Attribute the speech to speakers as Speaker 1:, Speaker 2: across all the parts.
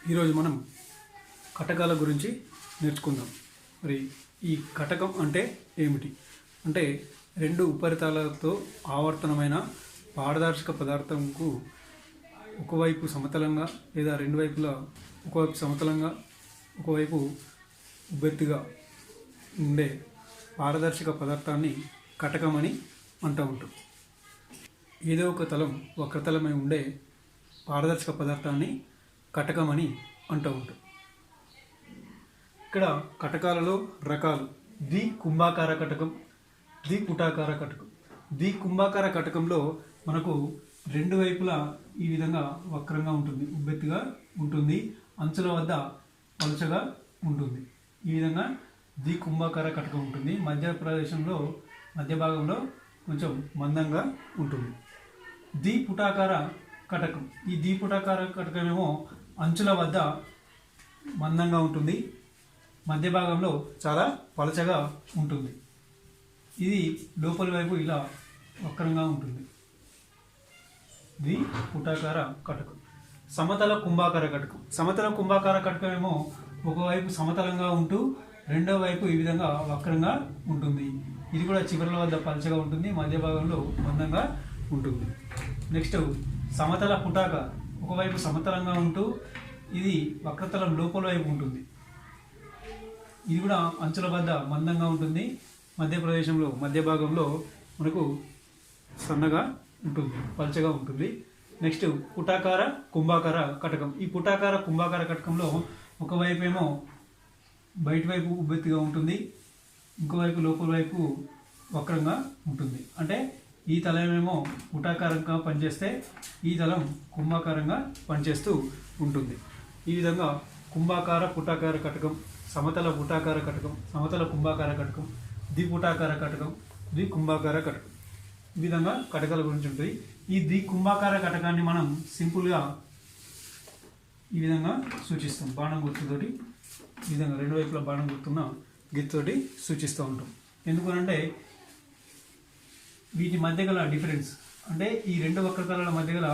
Speaker 1: ఈరోజు మనం కటకాల గురించి నేర్చుకుందాం. మరి ఈ కటకం అంటే ఏమిటి అంటే రెండు ఉపరితలాలతో ఆవర్తనమైన పారదర్శక పదార్థంకు ఒకవైపు సమతలంగా లేదా రెండు వైపులా ఒకవైపు సమతలంగా ఒకవైపు ఉబ్బెత్తుగా ఉండే పారదర్శక పదార్థాన్ని కటకమని అంటూ ఉంటాం. ఏదో ఒక తలం వక్రతలమై ఉండే పారదర్శక పదార్థాన్ని కటకమని అంటూ ఉంటాం. ఇక్కడ కటకాలలో రకాలు కుంభాకార కటకం, పుటాకార కటకం. కుంభాకార కటకంలో మనకు రెండు వైపులా ఈ విధంగా వక్రంగా ఉంటుంది, ఉబ్బెత్తుగా ఉంటుంది, అంచుల వద్ద పలుచగా ఉంటుంది. ఈ విధంగా కుంభాకార కటకం ఉంటుంది. మధ్య భాగంలో కొంచెం మందంగా ఉంటుంది. పుటాకార కటకం. ఈ పుటాకార కటకం ఏమో అంచుల వద్ద మందంగా ఉంటుంది, మధ్య భాగంలో చాలా పలచగా ఉంటుంది. ఇది లోపలి వైపు ఇలా వక్రంగా ఉంటుంది. పుటాకార కటకం. సమతల కుంభాకార కటకం. సమతల కుంభాకార కటకం ఏమో ఒకవైపు సమతలంగా ఉంటూ రెండో వైపు ఈ విధంగా వక్రంగా ఉంటుంది. ఇది కూడా చివరల వద్ద పలచగా ఉంటుంది, మధ్య భాగంలో మందంగా ఉంటుంది. నెక్స్ట్ సమతల పుటాకార. ఒకవైపు సమతలంగా ఉంటూ ఇది వక్రతలం లోపల వైపు ఉంటుంది. ఇది కూడా అంచుల వద్ద మందంగా ఉంటుంది, మధ్య భాగంలో మనకు సన్నగా ఉంటుంది, పలచగా ఉంటుంది. నెక్స్ట్ పుటాకార కుంభాకార కటకం. ఈ పుటాకార కుంభాకార కటకంలో ఒకవైపు ఏమో బయట వైపు ఉబ్బెత్తుగా ఉంటుంది, ఇంకోవైపు లోపల వైపు వక్రంగా ఉంటుంది. అంటే ఈ తలమేమో పుటాకారంగా పనిచేస్తే ఈ తలం కుంభాకారంగా పనిచేస్తూ ఉంటుంది. ఈ విధంగా కుంభాకార పుటాకార కటకం, సమతల పుటాకార కటకం, సమతల కుంభాకార కటకం, పుటాకార కటకం, కుంభాకార కటకం. ఈ విధంగా కటకాల గురించి ఉంటుంది. ఈ కుంభాకార కటకాన్ని మనం సింపుల్గా ఈ విధంగా సూచిస్తాం, బాణం గుర్తుతోటి. ఈ విధంగా రెండు వైపులా బాణం గుర్తున్న గీతతోటి సూచిస్తూ ఉంటాం. ఎందుకనంటే వీటి మధ్య గల డిఫరెన్స్ అంటే ఈ రెండు వక్రతలాల మధ్య గల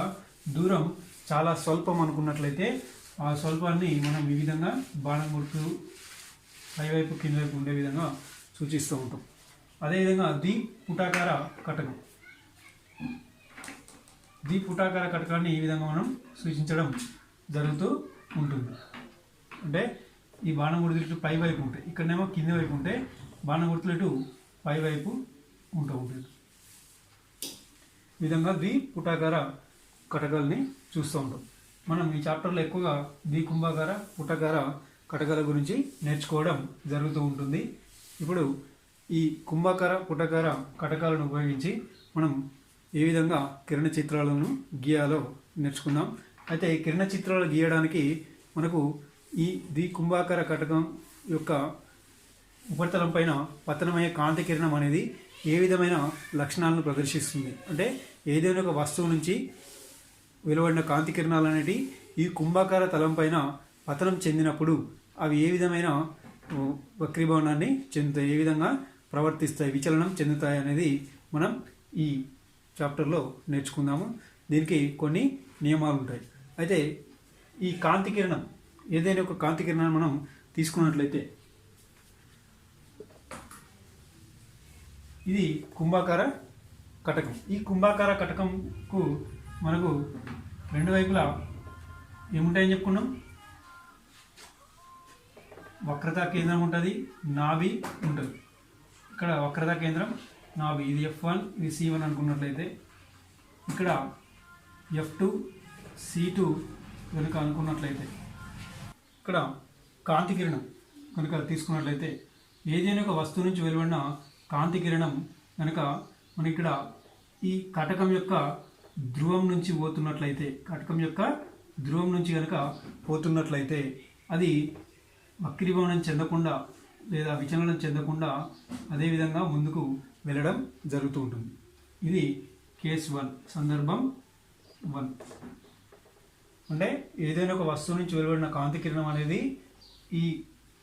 Speaker 1: దూరం చాలా స్వల్పం అనుకున్నట్లయితే ఆ స్వల్పాన్ని మనం ఈ విధంగా బాణం గుర్తు పైవైపు కింద వైపు ఉండే విధంగా సూచిస్తూ ఉంటాం. అదేవిధంగా పుటాకార కటకం. పుటాకార కటకాన్ని ఈ విధంగా మనం సూచించడం జరుగుతూ ఉంటుంది. అంటే ఈ బాణం గుర్తులు ఇటు పై వైపు ఉంటాయి, ఇక్కడనేమో కింద వైపు ఉంటే బాణం గుర్తులు ఇటు పై వైపు ఉంటుంది. ఈ విధంగా పుటాకార కటకాలని చూస్తూ ఉంటాం. మనం ఈ చాప్టర్లో ఎక్కువగా కుంభాకార పుటాకార కటకాల గురించి నేర్చుకోవడం జరుగుతూ ఉంటుంది. ఇప్పుడు ఈ కుంభాకార పుటాకార కటకాలను ఉపయోగించి మనం ఏ విధంగా కిరణ చిత్రాలను గీయాలో నేర్చుకుందాం. అయితే ఈ కిరణ చిత్రాలు గీయడానికి మనకు ఈ కుంభాకార కటకం యొక్క ఉపరితలం పైన పతనమయ్యే కాంతి కిరణం అనేది ఏ విధమైన లక్షణాలను ప్రదర్శిస్తుంది అంటే ఏదైనా ఒక వస్తువు నుంచి వెలువడిన కాంతి కిరణాలు అనేవి ఈ కుంభాకార తలం పైన పతనం చెందినప్పుడు అవి ఏ విధమైన వక్రీభవనాన్ని చెందుతాయి, ఏ విధంగా ప్రవర్తిస్తాయి, విచలనం చెందుతాయి అనేది మనం ఈ చాప్టర్లో నేర్చుకుందాము. దీనికి కొన్ని నియమాలు ఉంటాయి. అయితే ఈ కాంతి కిరణం ఏదైనా ఒక కాంతి కిరణాన్ని మనం తీసుకున్నట్లయితే ఇది కుంభాకార కటకం. ఈ కుంభాకార కటకంకు మనకు రెండు వైపులా ఏముంటాయని చెప్పుకున్నాం, వక్రతా కేంద్రం ఉంటుంది, నాభి ఉంటుంది. ఇక్కడ వక్రతా కేంద్రం నాభి, ఇది F1 ఇది C1 అనుకున్నట్లయితే ఇక్కడ F2 C2 కనుక అనుకున్నట్లయితే ఇక్కడ కాంతి కిరణం కనుక తీసుకున్నట్లయితే ఏదైనా ఒక వస్తువు నుంచి వెలువడిన కాంతి కిరణం కనుక మన ఇక్కడ ఈ కటకం యొక్క ధ్రువం నుంచి కనుక పోతున్నట్లయితే అది వక్రీభవనం చెందకుండా లేదా విచలనం చెందకుండా అదేవిధంగా ముందుకు వెళ్ళడం జరుగుతూ ఉంటుంది. ఇది కేస్ 1, సందర్భం 1. అంటే ఏదైనా ఒక వస్తువు నుంచి వెలువడిన కాంతి కిరణం అనేది ఈ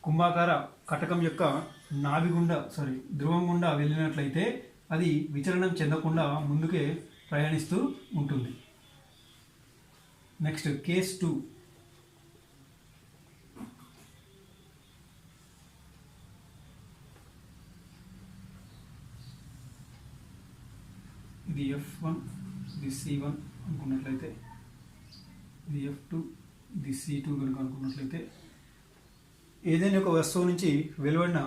Speaker 1: కుంభాకార కటకం యొక్క ధ్రువం గుండా వెళ్ళినట్లయితే అది విచలనం చెందకుండా ముందుకే ప్రయాణిస్తూ ఉంటుంది. Next case 2. ఇది F1, ఇది C1 అనుకున్నట్లయితే, ఇది F2, ఇది C2 కనుక అనుకున్నట్లయితే, ఏదైనా ఒక వస్తువు నుంచి వెలువడిన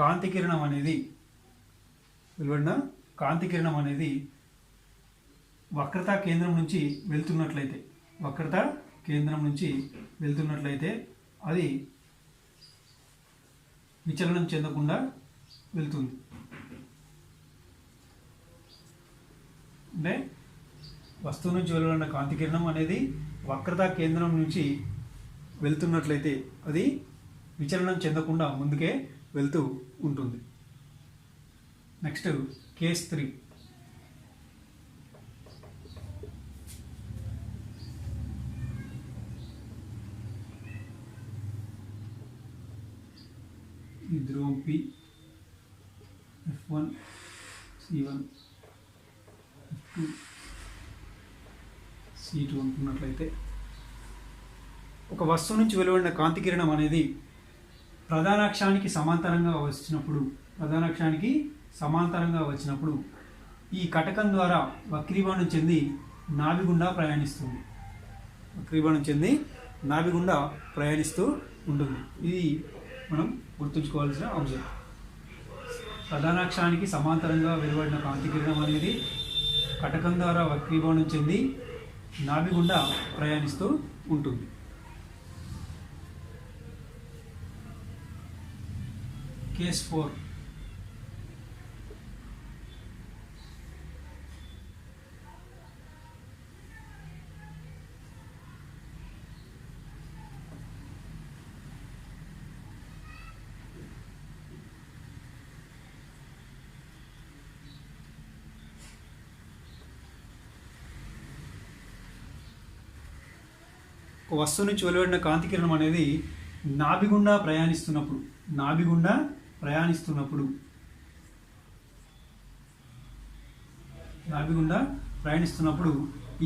Speaker 1: కాంతి కిరణం అనేది వక్రతా కేంద్రం నుంచి వెళ్తున్నట్లయితే అది విచలనం చెందకుండా వెళ్తుంది. అంటే వస్తువు నుంచి వెలువడిన కాంతి కిరణం అనేది వక్రతా కేంద్రం నుంచి వెళ్తున్నట్లయితే అది విచలనం చెందకుండా ముందుకే వెళ్తూ ఉంటుంది. Next case 3. ఈ ధ్రువం P, F1, C1, F2, C2 అనుకున్నట్లయితే, ఒక వస్తువు నుంచి వెలువడిన కాంతి కిరణం అనేది ప్రధాన అక్షానికి సమాంతరంగా వచ్చినప్పుడు ఈ కటకం ద్వారా వక్రీభవనం చెంది నాభి గుండా ప్రయాణిస్తూ ఉంటుంది. ఇది మనం గుర్తుంచుకోవాల్సిన అంశం. ప్రధాన అక్షానికి సమాంతరంగా వెలువడిన కాంతి కిరణం అనేది కటకం ద్వారా వక్రీభవనం చెంది నాభి గుండా ప్రయాణిస్తూ ఉంటుంది. కేస్ 4. ఒక వస్తువు నుంచి వెలువడిన కాంతి కిరణం అనేది నాభి గుండా ప్రయాణిస్తున్నప్పుడు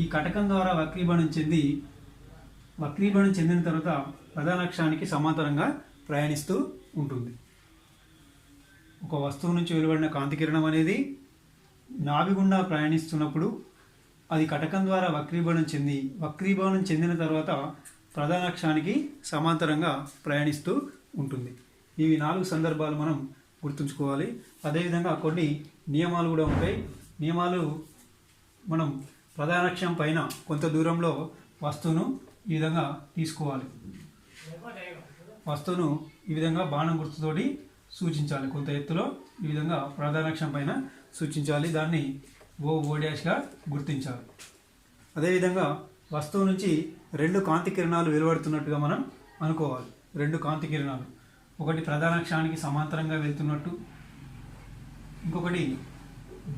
Speaker 1: ఈ కటకం ద్వారా వక్రీభవనం చెందిన తర్వాత ప్రధాన అక్షానికి సమాంతరంగా ప్రయాణిస్తూ ఉంటుంది. ఒక వస్తువు నుంచి వెలువడిన కాంతి కిరణం అనేది నాభి గుండా ప్రయాణిస్తున్నప్పుడు అది కటకం ద్వారా వక్రీభవనం చెందిన తర్వాత ప్రధాన అక్షానికి సమాంతరంగా ప్రయాణిస్తూ ఉంటుంది. ఇవి 4 సందర్భాలు మనం గుర్తుంచుకోవాలి. అదేవిధంగా కొన్ని నియమాలు కూడా ఉంటాయి. నియమాలు మనం ప్రధాన అక్షం పైన కొంత దూరంలో వస్తువును ఈ విధంగా తీసుకోవాలి. వస్తువును ఈ విధంగా బాణం గుర్తుతోటి సూచించాలి. కొంత ఎత్తులో ఈ విధంగా ప్రధాన అక్షం పైన సూచించాలి. దాన్ని O''గా గుర్తించాలి. అదేవిధంగా వస్తువు నుంచి 2 కాంతి కిరణాలు వెలువడుతున్నట్టుగా మనం అనుకోవాలి. 2 కాంతి కిరణాలు, ఒకటి ప్రధాన అక్షానికి సమాంతరంగా వెళ్తున్నట్టు, ఇంకొకటి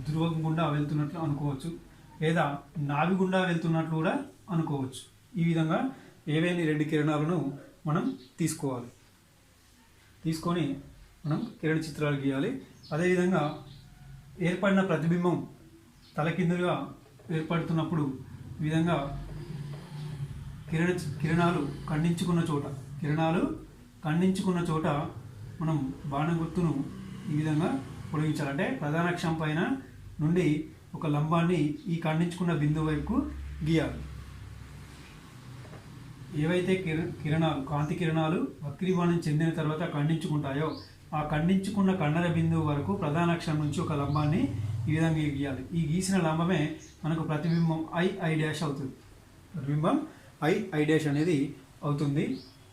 Speaker 1: ధ్రువం గుండా వెళ్తున్నట్లు అనుకోవచ్చు, లేదా నాభి గుండా వెళ్తున్నట్లు కూడా అనుకోవచ్చు. ఈ విధంగా ఏవైనా 2 కిరణాలను మనం తీసుకొని మనం కిరణ చిత్రాలు గీయాలి. అదేవిధంగా ఏర్పడిన ప్రతిబింబం తలకిందులుగా ఏర్పడుతున్నప్పుడు ఈ విధంగా కిరణాలు ఖండించుకున్న చోట మనం బాణం గుర్తును ఈ విధంగా పొడిగించాలంటే ప్రధాన అక్షం పైన నుండి ఒక లంబాన్ని ఈ ఖండించుకున్న బిందువు వైపుకు గీయాలి. ఏవైతే కాంతి కిరణాలు వక్రీభవనం చెందిన తర్వాత ఖండించుకుంటాయో ఆ ఖండించుకున్న కండర బిందువు వరకు ప్రధాన అక్షం నుంచి ఒక లంబాన్ని ఈ విధంగా గీయాలి. ఈ గీసిన లంబమే మనకు ప్రతిబింబం I అవుతుంది. ప్రతిబింబం I అనేది అవుతుంది.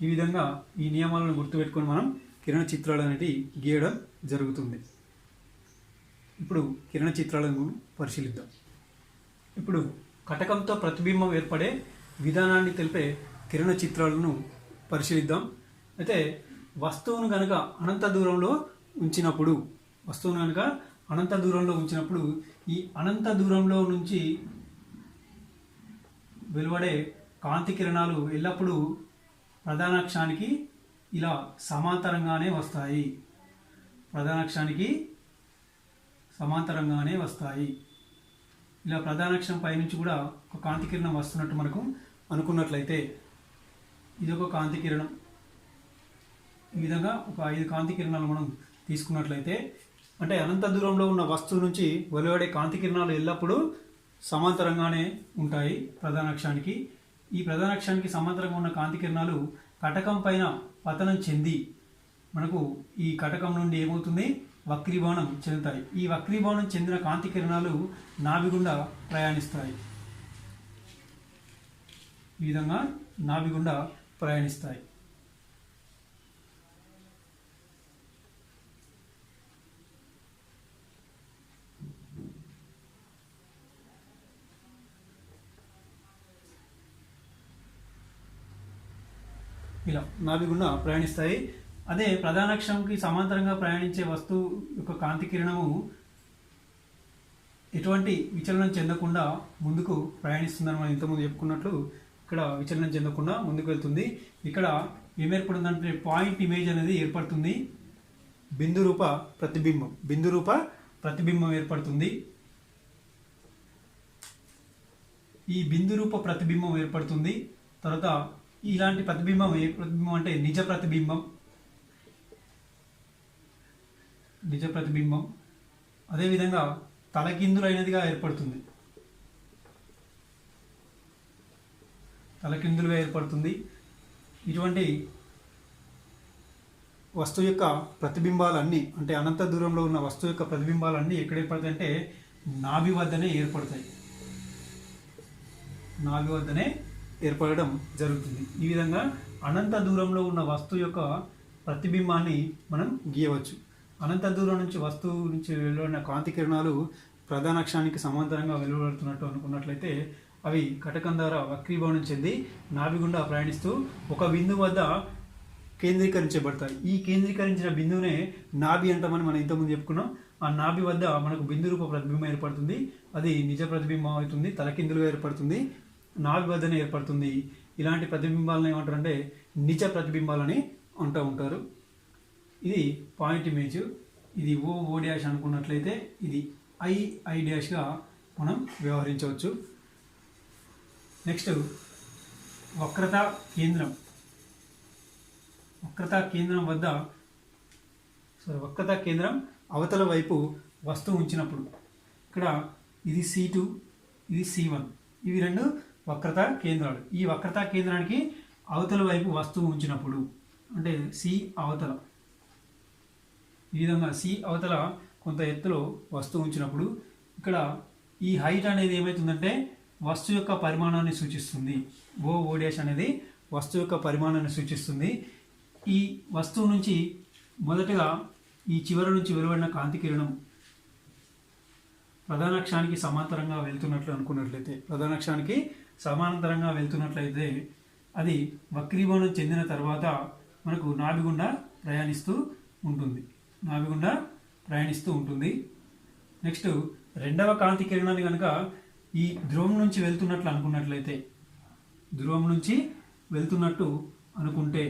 Speaker 1: ఈ విధంగా ఈ నియమాలను గుర్తుపెట్టుకొని మనం కిరణ చిత్రాలు అనేవి గీయడం జరుగుతుంది. ఇప్పుడు కిరణ చిత్రాలను పరిశీలిద్దాం. ఇప్పుడు కటకంతో ప్రతిబింబం ఏర్పడే విధానాన్ని తెలిపే కిరణ చిత్రాలను పరిశీలిద్దాం. అయితే వస్తువును కనుక అనంత దూరంలో ఉంచినప్పుడు ఈ అనంత దూరంలో నుంచి వెలువడే కాంతి కిరణాలు ఎల్లప్పుడూ ప్రధాన అక్షానికి ఇలా సమాంతరంగానే వస్తాయి. ఇలా ప్రధాన అక్షం పైనుంచి కూడా ఒక కాంతి కిరణం వస్తున్నట్టు మనకు అనుకున్నట్లయితే ఇది ఒక కాంతి కిరణం. ఈ విధంగా ఒక 5 కాంతి కిరణాలు మనం తీసుకున్నట్లయితే అంటే అనంత దూరంలో ఉన్న వస్తువు నుంచి వెలువడే కాంతి కిరణాలు ఎల్లప్పుడూ సమాంతరంగానే ఉంటాయి ప్రధాన అక్షానికి. ఈ ప్రధాన అక్షానికి సమాంతరంగా ఉన్న కాంతి కిరణాలు కటకం పైన పతనం చెంది మనకు ఈ కటకం నుండి ఏమవుతుంది, వక్రీభవనం చెందుతాయి. ఈ వక్రీభవనం చెందిన కాంతి కిరణాలు నాభి గుండా ప్రయాణిస్తాయి. ఈ విధంగా నాభి గుండా ప్రయాణిస్తాయి. ఇలా నాభి గుండా ప్రయాణిస్తాయి. అదే ప్రధాన అక్షంకి సమాంతరంగా ప్రయాణించే వస్తువు యొక్క కాంతి కిరణము ఎటువంటి విచలనం చెందకుండా ముందుకు ప్రయాణిస్తుందని మనం ఇంతకుముందు చెప్పుకున్నట్లు ఇక్కడ విచలనం చెందకుండా ముందుకు వెళ్తుంది. ఇక్కడ ఏం ఏర్పడుతుందంటే పాయింట్ ఇమేజ్ అనేది ఏర్పడుతుంది. బిందు రూప ప్రతిబింబం ఏర్పడుతుంది. ఈ బిందు రూప ప్రతిబింబం ఏర్పడుతుంది. తర్వాత ఇలాంటి ప్రతిబింబం ఏ ప్రతిబింబం అంటే నిజ ప్రతిబింబం అదేవిధంగా తలకిందులైనదిగా ఏర్పడుతుంది. తలకిందులుగా ఏర్పడుతుంది. ఇటువంటి వస్తువు యొక్క ప్రతిబింబాలన్నీ అంటే అనంత దూరంలో ఉన్న వస్తువు యొక్క ప్రతిబింబాలన్నీ ఎక్కడ ఏర్పడతాయి అంటే నాభి వద్దనే ఏర్పడతాయి. నాభి వద్దనే ఏర్పడడం జరుగుతుంది. ఈ విధంగా అనంత దూరంలో ఉన్న వస్తువు యొక్క ప్రతిబింబాన్ని మనం గీయవచ్చు. అనంత దూరం నుంచి వస్తువు నుంచి వెలువడిన కాంతి కిరణాలు ప్రధాన అక్షానికి సమాంతరంగా వెలువడుతున్నట్టు అనుకున్నట్లయితే అవి కటకం ద్వారా వక్రీభవనం చెంది నాభి గుండా ప్రయాణిస్తూ ఒక బిందువు వద్ద కేంద్రీకరించబడతాయి. ఈ కేంద్రీకరించిన బిందువునే నాభి అంటామని మనం ఇంతకుముందు చెప్పుకున్నాం. ఆ నాభి వద్ద మనకు బిందు రూప ప్రతిబింబం ఏర్పడుతుంది. అది నిజ ప్రతిబింబం అవుతుంది, తలకిందులుగా ఏర్పడుతుంది, నాభి వద్దనే ఏర్పడుతుంది. ఇలాంటి ప్రతిబింబాలను ఏమంటారంటే నిజ ప్రతిబింబాలని అంటూ ఉంటారు. ఇది పాయింట్ ఇమేజ్. ఇది ఓ డాష్ అనుకున్నట్లయితే ఇది ఐ డాష్గా మనం వ్యవహరించవచ్చు. నెక్స్ట్ వక్రతా కేంద్రం. వక్రతా కేంద్రం అవతల వైపు వస్తువు ఉంచినప్పుడు ఇక్కడ ఇది C2, ఇది C1, ఇవి రెండు వక్రతా కేంద్రాలు. ఈ వక్రతా కేంద్రానికి అవతల వైపు వస్తువు ఉంచినప్పుడు అంటే సి అవతల ఈ విధంగా సి అవతల కొంత ఎత్తులో వస్తువు ఉంచినప్పుడు ఇక్కడ ఈ హైట్ అనేది ఏమవుతుందంటే వస్తువు యొక్క పరిమాణాన్ని సూచిస్తుంది. ఓ డాష్ అనేది వస్తువు యొక్క పరిమాణాన్ని సూచిస్తుంది. ఈ వస్తువు నుంచి మొదటగా ఈ చివరి నుంచి వెలువడిన కాంతి కిరణం ప్రధాన అక్షానికి సమాంతరంగా వెళ్తున్నట్లయితే అది వక్రీభవనం చెందిన తర్వాత మనకు నాభి గుండా ప్రయాణిస్తూ ఉంటుంది. నెక్స్ట్ రెండవ కాంతి కిరణాన్ని కనుక ఈ ధ్రువం నుంచి వెళ్తున్నట్టు అనుకుంటే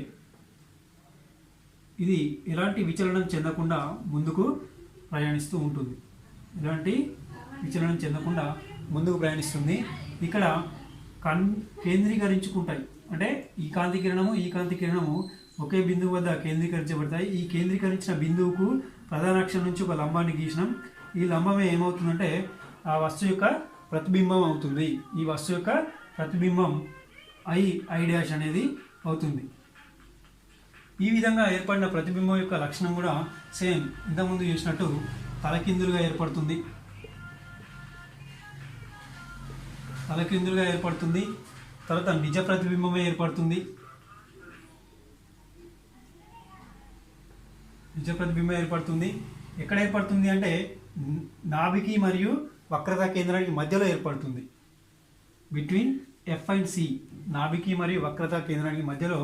Speaker 1: ఇది ఎలాంటి విచలనం చెందకుండా ముందుకు ప్రయాణిస్తూ ఉంటుంది. ఇక్కడ కేంద్రీకరించుకుంటాయి. అంటే ఈ కాంతి కిరణము ఒకే బిందువు వద్ద కేంద్రీకరించబడతాయి. ఈ కేంద్రీకరించిన బిందువుకు ప్రధాన అక్షం నుంచి ఒక లంబాన్ని గీసినాం. ఈ లంబమే ఏమవుతుందంటే ఆ వస్తువు యొక్క ప్రతిబింబం అవుతుంది. ఈ వస్తువు యొక్క ప్రతిబింబం ఐ డాష్ అనేది అవుతుంది. ఈ విధంగా ఏర్పడిన ప్రతిబింబం యొక్క లక్షణం కూడా సేమ్ ఇంతకుముందు చూసినట్టు తలకిందులుగా ఏర్పడుతుంది. తర్వాత నిజ ప్రతిబింబమే ఏర్పడుతుంది. ఎక్కడ ఏర్పడుతుంది అంటే నాభికి మరియు వక్రతా కేంద్రానికి మధ్యలో ఏర్పడుతుంది. బిట్వీన్ ఎఫ్ అండ్ సి నాభికి మరియు వక్రతా కేంద్రానికి మధ్యలో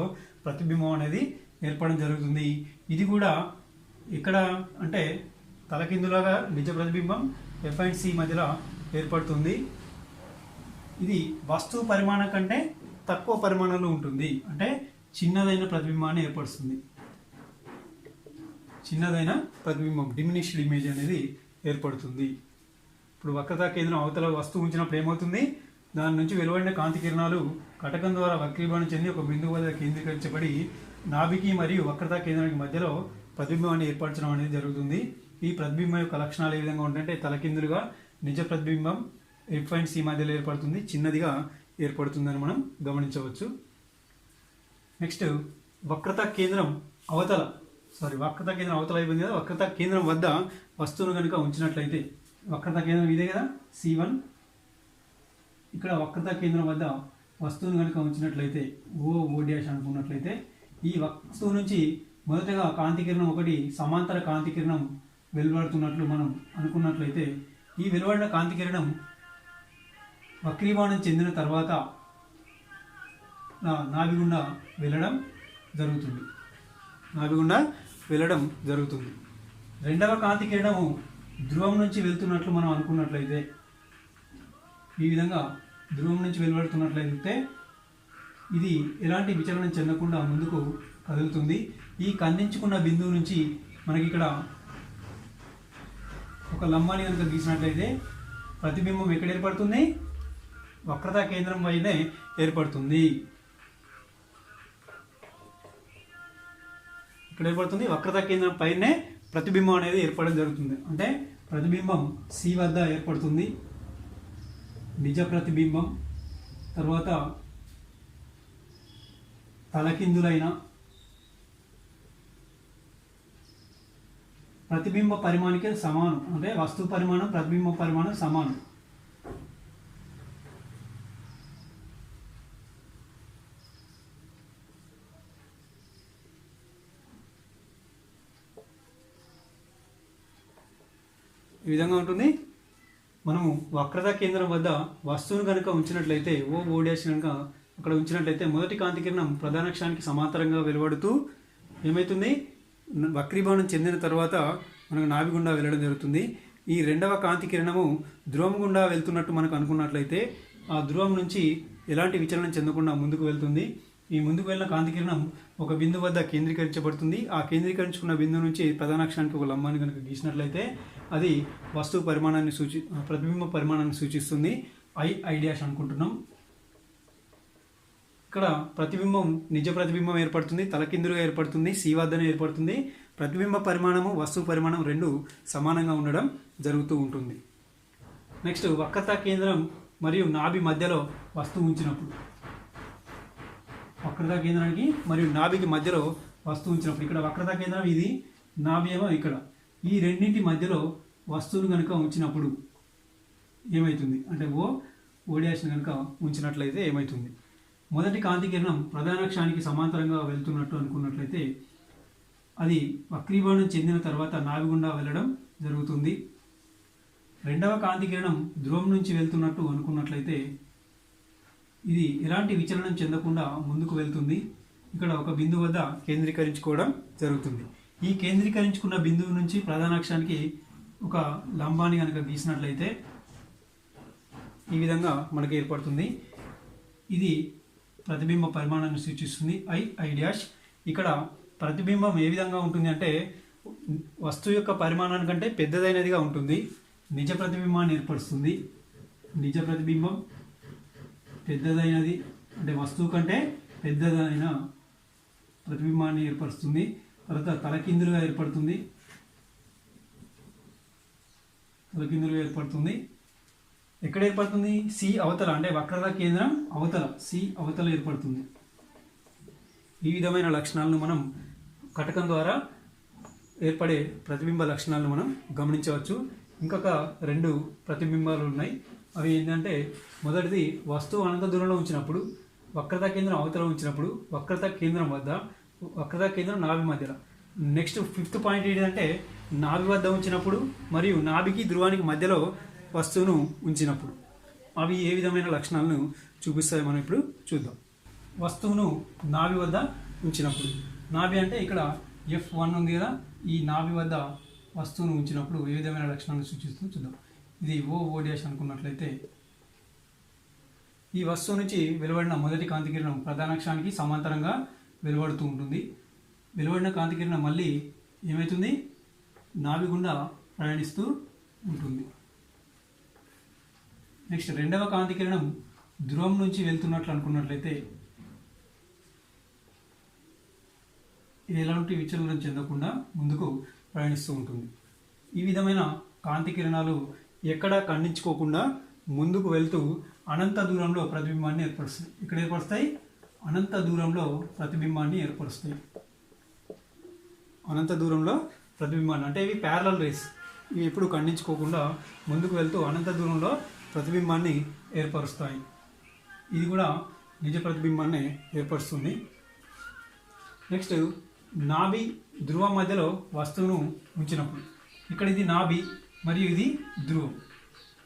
Speaker 1: ప్రతిబింబం అనేది ఏర్పడడం జరుగుతుంది. ఇది కూడా ఇక్కడ అంటే తలకిందులాగా నిజ ప్రతిబింబం ఎఫ్ అండ్ సి మధ్యలో ఏర్పడుతుంది. ఇది వస్తువు పరిమాణం కంటే తక్కువ పరిమాణంలో ఉంటుంది. అంటే చిన్నదైన ప్రతిబింబాన్ని ఏర్పరుస్తుంది. డిమినిష్డ్ ఇమేజ్ అనేది ఏర్పడుతుంది. ఇప్పుడు వక్రతా కేంద్రం అవతల వస్తువు ఉంచినప్పుడు ఏమవుతుంది, దాని నుంచి వెలువడిన కాంతి కిరణాలు కటకం ద్వారా వక్రీభవనం చెంది ఒక బిందువు వద్ద కేంద్రీకరించబడి నాభికి మరియు వక్రతా కేంద్రానికి మధ్యలో ప్రతిబింబాన్ని ఏర్పరచడం అనేది జరుగుతుంది. ఈ ప్రతిబింబం యొక్క లక్షణాలు ఏ విధంగా ఉంటాయంటే తలకిందులుగా నిజ ప్రతిబింబం ఎఫ్ అండ్ సి మధ్యలో ఏర్పడుతుంది, చిన్నదిగా ఏర్పడుతుందని మనం గమనించవచ్చు. నెక్స్ట్ వక్రత కేంద్రం అవతల అయిపోయింది కదా. వక్రత కేంద్రం వద్ద వస్తువును కనుక ఉంచినట్లయితే, వక్రత కేంద్రం ఇదే కదా C1, ఇక్కడ వక్రత కేంద్రం వద్ద వస్తువును కనుక ఉంచినట్లయితే ఓ డాష్ అనుకున్నట్లయితే, ఈ వస్తువు నుంచి మొదటగా కాంతి కిరణం ఒకటి సమాంతర కాంతి కిరణం వెలువడుతున్నట్లు మనం అనుకున్నట్లయితే, ఈ వెలువడిన కాంతి కిరణం వక్రీభవనం చెందిన తర్వాత నాభి గుండా వెళ్ళడం జరుగుతుంది. రెండవ కాంతి కిరణము ధ్రువం నుంచి వెళ్తున్నట్లు మనం అనుకున్నట్లయితే, ఈ విధంగా ధ్రువం నుంచి వెలువడుతున్నట్లయితే ఇది ఎలాంటి విచలనం చెందకుండా ముందుకు కదులుతుంది. ఈ ఖండించుకున్న బిందువు నుంచి మనకి ఇక్కడ ఒక లంబాన్ని కనుక గీసినట్లయితే ప్రతిబింబం ఎక్కడ ఏర్పడుతుంది? వక్రతా కేంద్రం పైనే ఏర్పడుతుంది. ఇక్కడ ఏర్పడుతుంది వక్రతా కేంద్రం పైనే ప్రతిబింబం అనేది ఏర్పడడం జరుగుతుంది. అంటే ప్రతిబింబం సి వద్ద ఏర్పడుతుంది, నిజ ప్రతిబింబం. తర్వాత తలకిందులైన ప్రతిబింబ పరిమాణానికి సమానం, అంటే వస్తువు పరిమాణం ప్రతిబింబ పరిమాణం సమానం. ఈ విధంగా ఉంటుంది. మనము వక్రతా కేంద్రం వద్ద వస్తువును కనుక ఉంచినట్లయితే ఓ డాష్ కనుక అక్కడ ఉంచినట్లయితే మొదటి కాంతి కిరణం ప్రధాన అక్షానికి సమాంతరంగా వెలువడుతూ ఏమవుతుంది? వక్రీభవనం చెందిన తర్వాత మనకు నాభి గుండా వెళ్ళడం జరుగుతుంది. ఈ రెండవ కాంతి కిరణము ధ్రువం గుండా వెళ్తున్నట్టు మనకు అనుకున్నట్లయితే ఆ ధ్రువం నుంచి ఎలాంటి విచలనం చెందకుండా ముందుకు వెళ్తుంది. ఈ ముందుకు వెళ్ళిన కాంతి కిరణం ఒక బిందువు వద్ద కేంద్రీకరించబడుతుంది. ఆ కేంద్రీకరించుకున్న బిందువు నుంచి ప్రధాన అక్షానికి ఒక లంబాన్ని కనుక గీసినట్లయితే అది వస్తువు పరిమాణాన్ని ప్రతిబింబ పరిమాణాన్ని సూచిస్తుంది. ఐ డాష్ అనుకుంటున్నాం. ఇక్కడ ప్రతిబింబం నిజ ప్రతిబింబం ఏర్పడుతుంది, తలకిందులుగా ఏర్పడుతుంది, సి వద్దనే ఏర్పడుతుంది. ప్రతిబింబ పరిమాణము వస్తువు పరిమాణం రెండు సమానంగా ఉండడం జరుగుతూ ఉంటుంది. నెక్స్ట్ వక్రతా కేంద్రం మరియు నాభి మధ్యలో వస్తువు ఉంచినప్పుడు, వక్రతా కేంద్రానికి మరియు నాభికి మధ్యలో వస్తువు ఉంచినప్పుడు, ఇక్కడ వక్రతా కేంద్రం ఇది, నాభి ఏమో ఇక్కడ, ఈ రెండింటి మధ్యలో వస్తువును కనుక ఉంచినప్పుడు ఏమవుతుంది అంటే ఓ డాష్ని కనుక ఉంచినట్లయితే ఏమవుతుంది? మొదటి కాంతి కిరణం ప్రధాన అక్షానికి సమాంతరంగా వెళ్తున్నట్టు అనుకున్నట్లయితే అది వక్రీభవనం చెందిన తర్వాత నాభి గుండా వెళ్ళడం జరుగుతుంది. రెండవ కాంతి కిరణం ధ్రువం నుంచి వెళ్తున్నట్టు అనుకున్నట్లయితే ఇది ఎలాంటి విచలనం చెందకుండా ముందుకు వెళ్తుంది. ఇక్కడ ఒక బిందువు వద్ద కేంద్రీకరించుకోవడం జరుగుతుంది. ఈ కేంద్రీకరించుకున్న బిందువు నుంచి ప్రధాన అక్షానికి ఒక లంబాన్ని కనుక గీసినట్లయితే ఈ విధంగా మనకు ఏర్పడుతుంది. ఇది ప్రతిబింబ పరిమాణాన్ని సూచిస్తుంది. I dash. ఇక్కడ ప్రతిబింబం ఏ విధంగా ఉంటుంది అంటే వస్తువు యొక్క పరిమాణానికంటే పెద్దదైనదిగా ఉంటుంది. నిజ ప్రతిబింబాన్ని ఏర్పరుస్తుంది. నిజ ప్రతిబింబం పెద్దదైనది అంటే వస్తువు కంటే పెద్దదైన ప్రతిబింబాన్ని ఏర్పరుస్తుంది. తర్వాత తలకిందులుగా ఏర్పడుతుంది. ఎక్కడ ఏర్పడుతుంది? సి అవతల, అంటే వక్రతా కేంద్రం అవతల, సి అవతల ఏర్పడుతుంది. ఈ విధమైన లక్షణాలను మనం కటకం ద్వారా ఏర్పడే ప్రతిబింబ లక్షణాలను మనం గమనించవచ్చు. ఇంకొక రెండు ప్రతిబింబాలు ఉన్నాయి. అవి ఏంటంటే మొదటిది వస్తువు అనంత దూరంలో ఉంచినప్పుడు, వక్రతా కేంద్రం అవతల ఉంచినప్పుడు, వక్రతా కేంద్రం వద్ద, వక్రతా కేంద్రం నాభి మధ్యలో. నెక్స్ట్ ఫిఫ్త్ పాయింట్ ఏంటంటే నాభి వద్ద ఉంచినప్పుడు మరియు నాభికి ధ్రువానికి మధ్యలో వస్తువును ఉంచినప్పుడు. అవి ఏ విధమైన లక్షణాలను చూపిస్తాయో మనం ఇప్పుడు చూద్దాం. వస్తువును నాభి వద్ద ఉంచినప్పుడు, నాభి అంటే ఇక్కడ F1 ఉంది కదా, ఈ నాభి వద్ద వస్తువును ఉంచినప్పుడు ఏ విధమైన లక్షణాలను సూచిస్తుందో చూద్దాం. ఇది ఓ డాష్ అనుకున్నట్లయితే ఈ వస్తువు నుంచి వెలువడిన మొదటి కాంతి కిరణం ప్రధాన అక్షానికి సమాంతరంగా వెలువడుతూ ఉంటుంది. వెలువడిన కాంతి కిరణం మళ్ళీ ఏమవుతుంది? నాభి గుండా ప్రయాణిస్తూ ఉంటుంది. నెక్స్ట్ రెండవ కాంతి కిరణం ధ్రువం నుంచి వెళ్తున్నట్లు అనుకున్నట్లయితే ఎలాంటి విచలనం చెందకుండా ముందుకు ప్రయాణిస్తూ ఉంటుంది. ఈ విధమైన కాంతి కిరణాలు ఎక్కడా ఖండించుకోకుండా ముందుకు వెళ్తూ అనంత దూరంలో ప్రతిబింబాన్ని ఏర్పరుస్తాయి. ఇక్కడ ఏర్పరుస్తాయి, అనంత దూరంలో ప్రతిబింబాన్ని ఏర్పరుస్తాయి. అనంత దూరంలో ప్రతిబింబాన్ని అంటే ఇవి ప్యారలల్ రేస్, ఇవి ఎప్పుడు ఖండించుకోకుండా ముందుకు వెళ్తూ అనంత దూరంలో ప్రతిబింబాన్ని ఏర్పరుస్తాయి. ఇది కూడా నిజ ప్రతిబింబాన్ని ఏర్పరుస్తుంది. నెక్స్ట్ నాభి ధ్రువం మధ్యలో వస్తువును ఉంచినప్పుడు, ఇక్కడ ఇది నాభి మరియు ఇది ధ్రువం.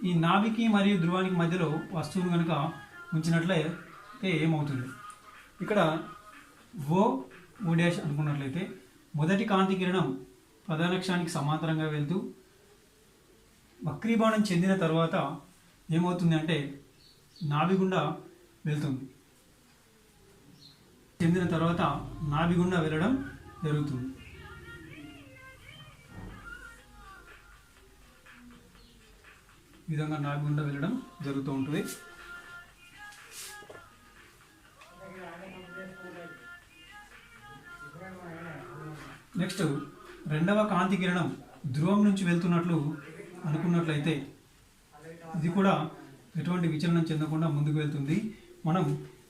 Speaker 1: ఈ నాభికి మరియు ధ్రువానికి మధ్యలో వస్తువును కనుక ఉంచినట్లయితే ఏమవుతుంది, ఇక్కడ ఓ డాష్ అనుకున్నట్లయితే మొదటి కాంతి కిరణం ప్రధాన అక్షానికి సమాంతరంగా వెళ్తూ వక్రీభవనం చెందిన తర్వాత ఏమవుతుంది అంటే నాభి గుండా వెళ్తుంది. చెందిన తర్వాత నాభి గుండా వెళ్ళడం జరుగుతుంది. ఈ విధంగా నాభి గుండా వెళ్ళడం జరుగుతూ ఉంటుంది. నెక్స్ట్ రెండవ కాంతి కిరణం ధ్రువం నుంచి వెళ్తున్నట్లు అనుకున్నట్లయితే ఇది కూడా ఎటువంటి విచలనం చెందకుండా ముందుకు వెళ్తుంది. మనం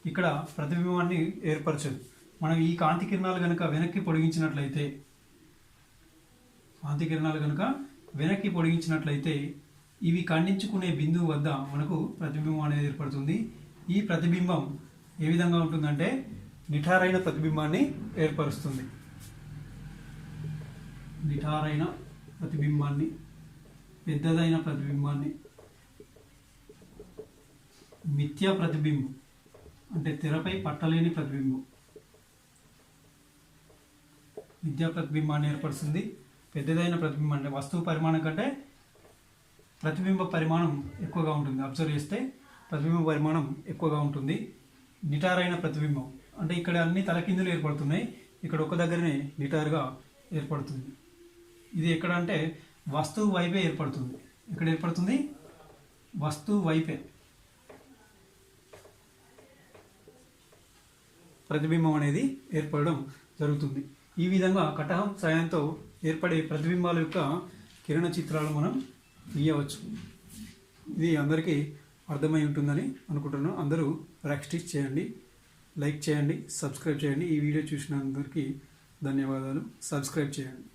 Speaker 1: ఇక్కడ ప్రతిబింబాన్ని ఏర్పరచదు. మనం ఈ కాంతి కిరణాలు కనుక వెనక్కి పొడిగించినట్లయితే ఇవి ఖండించుకునే బిందువు వద్ద మనకు ప్రతిబింబం అనేది ఏర్పడుతుంది. ఈ ప్రతిబింబం ఏ విధంగా ఉంటుందంటే నిఠారైన ప్రతిబింబాన్ని ఏర్పరుస్తుంది. నిఠారైన ప్రతిబింబాన్ని, పెద్దదైన ప్రతిబింబాన్ని, మిథ్యా ప్రతిబింబం అంటే తెరపై పట్టలేని ప్రతిబింబం, మిథ్యా ప్రతిబింబాన్ని ఏర్పరుస్తుంది. పెద్దదైన ప్రతిబింబం అంటే వస్తువు పరిమాణం కంటే ప్రతిబింబ పరిమాణం ఎక్కువగా ఉంటుంది. అబ్జర్వ్ చేస్తే ప్రతిబింబ పరిమాణం ఎక్కువగా ఉంటుంది. నిటారైన ప్రతిబింబం అంటే ఇక్కడ అన్ని తలకిందులు ఏర్పడుతున్నాయి, ఇక్కడ ఒక దగ్గరనే నిటారుగా ఏర్పడుతుంది. ఇది ఎక్కడ అంటే వస్తువు వైపే ఏర్పడుతుంది. ఇక్కడ ఏర్పడుతుంది వస్తువు వైపే ప్రతిబింబం అనేది ఏర్పడడం జరుగుతుంది. ఈ విధంగా కటకం సాయంతో ఏర్పడే ప్రతిబింబాల యొక్క కిరణ చిత్రాలు మనం గీయవచ్చు. ఇది అందరికీ అర్థమై ఉంటుందని అనుకుంటున్నాను. అందరూ ప్రాక్టీస్ చేయండి, లైక్ చేయండి, సబ్స్క్రైబ్ చేయండి. ఈ వీడియో చూసిన అందరికీ ధన్యవాదాలు. సబ్స్క్రైబ్ చేయండి.